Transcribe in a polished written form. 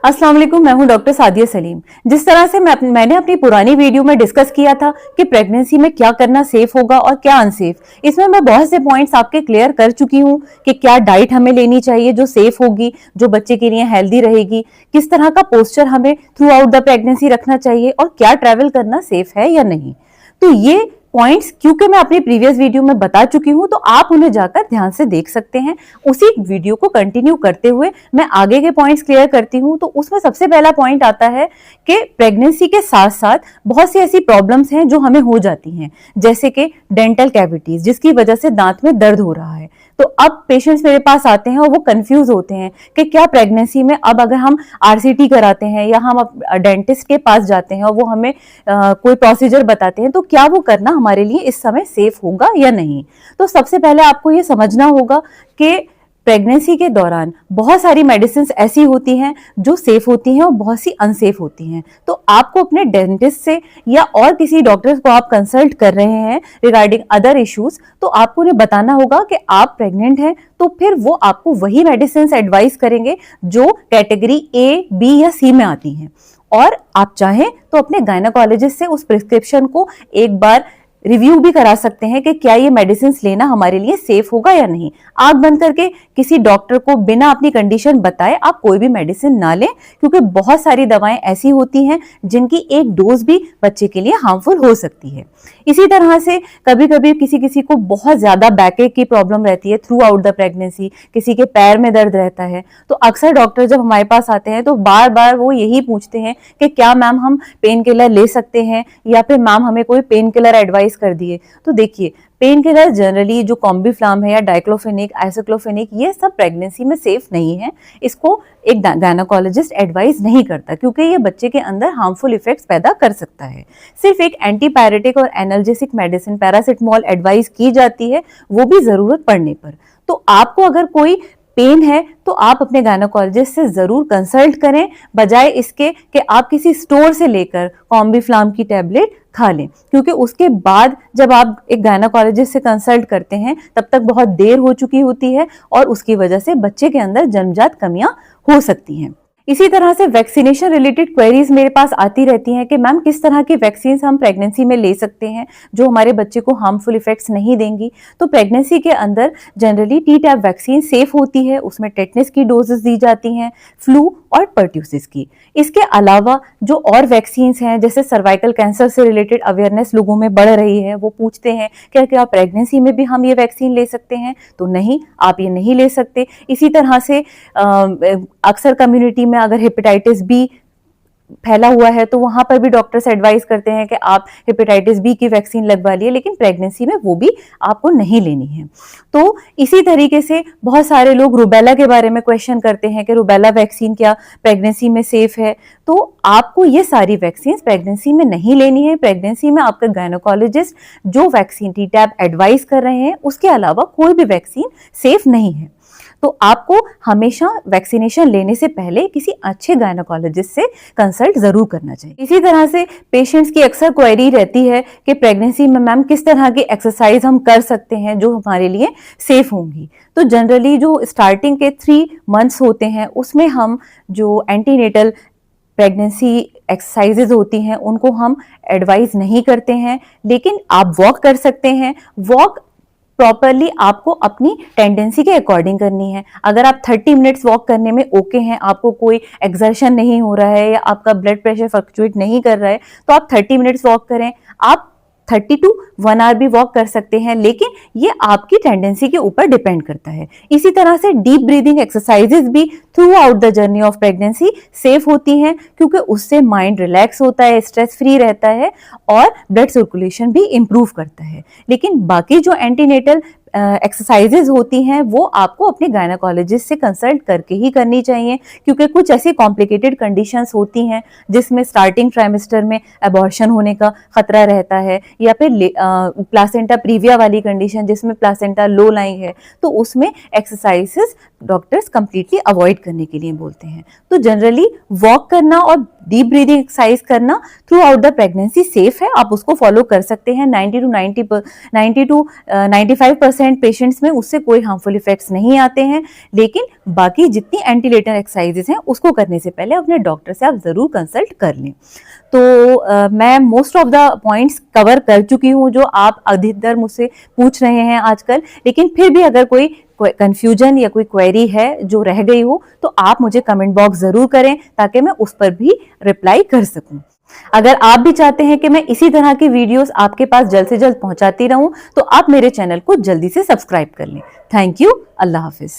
अस्सलाम वालेकुम, मैं हूं डॉक्टर सादिया सलीम। जिस तरह से मैंने अपनी पुरानी वीडियो में डिस्कस किया था कि प्रेगनेंसी में क्या करना सेफ होगा और क्या अनसेफ, इसमें मैं बहुत से पॉइंट्स आपके क्लियर कर चुकी हूं कि क्या डाइट हमें लेनी चाहिए जो सेफ होगी, जो बच्चे के लिए हेल्दी रहेगी, किस तरह का पोस्चर हमें थ्रू आउट द प्रेगनेंसी रखना चाहिए और क्या ट्रैवल करना सेफ है या नहीं। तो ये पॉइंट्स क्योंकि मैं अपनी प्रीवियस वीडियो में बता चुकी हूं तो आप उन्हें जाकर ध्यान से देख सकते हैं। उसी वीडियो को कंटिन्यू करते हुए मैं आगे के पॉइंट्स क्लियर करती हूं। तो उसमें सबसे पहला पॉइंट आता है कि प्रेगनेंसी के साथ साथ बहुत सी ऐसी प्रॉब्लम्स हैं जो हमें हो जाती हैं, जैसे कि डेंटल कैविटीज, जिसकी वजह से दांत में दर्द हो रहा है। तो अब पेशेंट्स मेरे पास आते हैं और वो कंफ्यूज होते हैं कि क्या प्रेगनेंसी में अब अगर हम आरसीटी कराते हैं या हम डेंटिस्ट के पास जाते हैं और वो हमें कोई प्रोसीजर बताते हैं तो क्या वो करना हमारे लिए इस समय सेफ होगा या नहीं। तो सबसे पहले आपको ये समझना होगा कि प्रेगनेंसी के दौरान बहुत सारी मेडिसिन ऐसी होती हैं जो सेफ होती हैं और बहुत सी अनसेफ होती हैं। तो आपको अपने डेंटिस्ट से या और किसी डॉक्टर को आप कंसल्ट कर रहे हैं रिगार्डिंग अदर इश्यूज, तो आपको उन्हें बताना होगा कि आप प्रेग्नेंट हैं, तो फिर वो आपको वही मेडिसिन एडवाइस करेंगे जो कैटेगरी ए, बी या सी में आती हैं। और आप चाहें तो अपने गायनेकोलॉजिस्ट से उस प्रिस्क्रिप्शन को एक बार रिव्यू भी करा सकते हैं कि क्या ये मेडिसिन लेना हमारे लिए सेफ होगा या नहीं। आंख बंद करके किसी डॉक्टर को बिना अपनी कंडीशन बताए आप कोई भी मेडिसिन ना लें, क्योंकि बहुत सारी दवाएं ऐसी होती हैं जिनकी एक डोज भी बच्चे के लिए हार्मफुल हो सकती है। इसी तरह से कभी कभी किसी किसी को बहुत ज्यादा बैकएक की प्रॉब्लम रहती है थ्रू आउट द प्रेगनेंसी, किसी के पैर में दर्द रहता है, तो अक्सर डॉक्टर जब हमारे पास आते हैं तो बार बार वो यही पूछते हैं कि क्या मैम हम पेन किलर ले सकते हैं या फिर मैम हमें कोई पेन किलर एडवाइस कर दिए। तो देखिए, पेन किलर जनरली जो कॉम्बिफ्लाम है या डाइक्लोफेनिक, आइसोक्लोफेनिक, ये सब प्रेगनेंसी में सेफ नहीं है। इसको एक गायनेकोलॉजिस्ट एडवाइस नहीं करता क्योंकि ये बच्चे के अंदर हार्मफुल इफेक्ट्स पैदा कर सकता है। सिर्फ एक एंटीपायरेटिक और एनाल्जेसिक मेडिसिन पैरासिटामोल एडवाइस की जाती है, वो भी जरूरत पड़ने पर। तो आपको अगर कोई पेन है तो आप अपने गायनेकोलॉजिस्ट से जरूर कंसल्ट करें, बजाय इसके कि आप किसी स्टोर से लेकर कॉम्बिफ्लाम की टैबलेट खा लें, क्योंकि उसके बाद जब आप एक गायनेकोलॉजिस्ट से कंसल्ट करते हैं तब तक बहुत देर हो चुकी होती है और उसकी वजह से बच्चे के अंदर जन्मजात कमियां हो सकती हैं। इसी तरह से वैक्सीनेशन रिलेटेड क्वेरीज मेरे पास आती रहती हैं कि मैम किस तरह की वैक्सीन हम प्रेगनेंसी में ले सकते हैं जो हमारे बच्चे को हार्मफुल इफेक्ट्स नहीं देंगी। तो प्रेगनेंसी के अंदर generally T tap vaccine safe होती है, उसमें टेटनस की डोजेस दी जाती हैं, फ्लू और पर्ट्यूसिस की। इसके अलावा जो और वैक्सीन हैं, जैसे सर्वाइकल कैंसर से रिलेटेड अवेयरनेस लोगों में बढ़ रही है, वो पूछते हैं क्या क्या प्रेगनेंसी में भी हम ये वैक्सीन ले सकते हैं, तो नहीं, आप ये नहीं ले सकते। इसी तरह से अक्सर कम्युनिटी में अगर हेपेटाइटिस बी फैला हुआ है तो वहां पर भी डॉक्टर्स एडवाइस करते हैं कि आप हेपेटाइटिस बी की वैक्सीन लगवा लिए, लेकिन प्रेगनेंसी में वो भी आपको नहीं लेनी है। तो इसी तरीके से बहुत सारे लोग रुबेला के बारे में क्वेश्चन करते हैं कि रुबेला वैक्सीन क्या प्रेगनेंसी में सेफ है। तो आपको ये सारी वैक्सीन प्रेगनेंसी में नहीं लेनी है। प्रेगनेंसी में आपका गायनेकोलॉजिस्ट जो वैक्सीन टी टैप एडवाइस कर रहे हैं उसके अलावा कोई भी वैक्सीन सेफ नहीं है। तो आपको हमेशा वैक्सीनेशन लेने से पहले किसी अच्छे गायनेकोलॉजिस्ट से कंसल्ट जरूर करना चाहिए। इसी तरह से पेशेंट्स की अक्सर क्वेरी रहती है कि प्रेगनेंसी में मैम किस तरह की एक्सरसाइज हम कर सकते हैं जो हमारे लिए सेफ होंगी। तो जनरली जो स्टार्टिंग के 3 मंथ्स होते हैं उसमें हम जो एंटीनेटल प्रेगनेंसी एक्सरसाइजेज होती हैं उनको हम एडवाइस नहीं करते हैं, लेकिन आप वॉक कर सकते हैं। वॉक प्रॉपरली आपको अपनी टेंडेंसी के अकॉर्डिंग करनी है। अगर आप 30 मिनट्स वॉक करने में ओके हैं, आपको कोई एक्सर्शन नहीं हो रहा है या आपका ब्लड प्रेशर फ्लक्चुएट नहीं कर रहा है, तो आप 30 मिनट्स वॉक करें। आप 30 to 1 आवर भी वॉक कर सकते हैं, लेकिन ये आपकी टेंडेंसी के ऊपर डिपेंड करता है। इसी तरह से डीप ब्रीदिंग एक्सरसाइजेज भी through out the journey of pregnancy safe होती हैं, क्योंकि उससे माइंड रिलैक्स होता है, स्ट्रेस फ्री रहता है और ब्लड सर्कुलेशन भी इंप्रूव करता है। लेकिन बाकी जो एंटीनेटल एक्सरसाइजेज होती हैं वो आपको अपने गायनेकोलॉजिस्ट से कंसल्ट करके ही करनी चाहिए, क्योंकि कुछ ऐसी कॉम्प्लिकेटेड कंडीशंस होती हैं जिसमें स्टार्टिंग ट्राइमेस्टर में अबॉर्शन होने का खतरा रहता है, या फिर प्लासेंटा प्रीविया वाली कंडीशन जिसमें प्लासेंटा लो लाइंग है, तो उसमें एक्सरसाइजेस डॉक्टर्स कंप्लीटली अवॉइड करने के लिए बोलते हैं। तो जनरली वॉक करना और डीप ब्रीदिंग एक्सरसाइज करना through out the pregnancy safe है, आप उसको फॉलो कर सकते हैं। 90 to 95% पेशेंट्स में उससे कोई हार्मफुल इफेक्ट्स नहीं आते हैं। लेकिन बाकी जितनी एंटीलेटर एक्सरसाइजेस हैं उसको करने से पहले अपने डॉक्टर से आप जरूर कंसल्ट कर लें। तो मैं most of the points cover कर चुकी हूँ जो आप अधिकतर मुझसे पूछ रहे हैं आजकल। लेकिन फिर भी अगर कोई कंफ्यूजन या कोई क्वेरी है जो रह गई हो तो आप मुझे कमेंट बॉक्स जरूर करें ताकि मैं उस पर भी रिप्लाई कर सकूं। अगर आप भी चाहते हैं कि मैं इसी तरह की वीडियोस आपके पास जल्द से जल्द पहुंचाती रहूं तो आप मेरे चैनल को जल्दी से सब्सक्राइब कर लें। Thank you. Allah Hafiz.